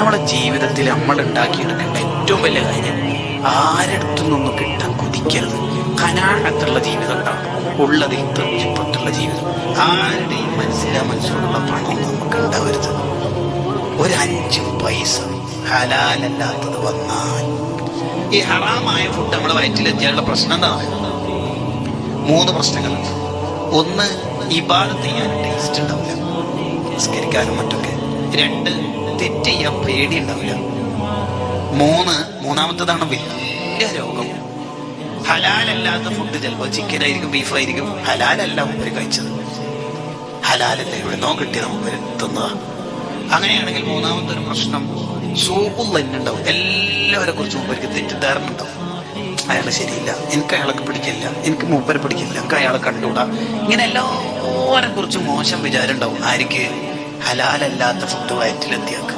നമ്മുടെ ജീവിതത്തിൽ നമ്മൾ ഉണ്ടാക്കിയെടുക്കേണ്ട ഏറ്റവും വലിയ കാര്യം ആരടുത്തു നിന്നും കിട്ടാൻ കൊതിക്കരുത്. കനാഴത്തുള്ള ജീവിതം ഉണ്ടാവും, ഉള്ളതിൽ തൃപ്തിപ്പെട്ടുള്ള ജീവിതം. ആരുടെയും മനസ്സിലുള്ള പണം നമുക്ക് ഉണ്ടാവരുത്. ഒരു 5 പൈസ ഹലാലല്ലാത്തത് വന്നാൽ, ഈ ഹറാമായ ഫുഡ് നമ്മുടെ വയറ്റിലെത്തിയാലുള്ള പ്രശ്നം എന്താണ്? 3 പ്രശ്നങ്ങളുണ്ട്. ഒന്ന്, ഇബാദത്ത് ചെയ്യാൻ ടേസ്റ്റ് ഉണ്ടാവില്ല, നിസ്കരിക്കാനും മറ്റൊക്കെ. 2, തെറ്റ് ചെയ്യാൻ പേടി ഉണ്ടാവില്ല. 3, മൂന്നാമത്തതാണ് വലിയ രോഗം. ഹലാലല്ലാത്ത ഫുഡ്, ചിലപ്പോൾ ചിക്കൻ ആയിരിക്കും, ബീഫായിരിക്കും, ഹലാലല്ല മുമ്പര് കഴിച്ചത്, ഹലാലല്ല എവിടെന്നോ കിട്ടിയത് മുമ്പര് തിന്നതാ. അങ്ങനെയാണെങ്കിൽ മൂന്നാമത്തെ ഒരു പ്രശ്നം സൂപ്പും തന്നെ ഉണ്ടാവും. എല്ലാവരെ കുറിച്ച് മുമ്പർക്ക് തെറ്റിദ്ധാരണ ഉണ്ടാവും. അയാളെ ശരിയില്ല, എനിക്ക് അയാളൊക്കെ പിടിക്കില്ല, എനിക്ക് മൂപ്പരെ പിടിക്കില്ല, എനിക്ക് അയാളെ കണ്ടുകൂടാ. ഇങ്ങനെ എല്ലാവരെ കുറിച്ച് മോശം വിചാരം ഉണ്ടാവും. ആർക്ക്? ഹലാലല്ലാത്ത ഫുഡ് വയറ്റിലെത്തിയാക്ക്.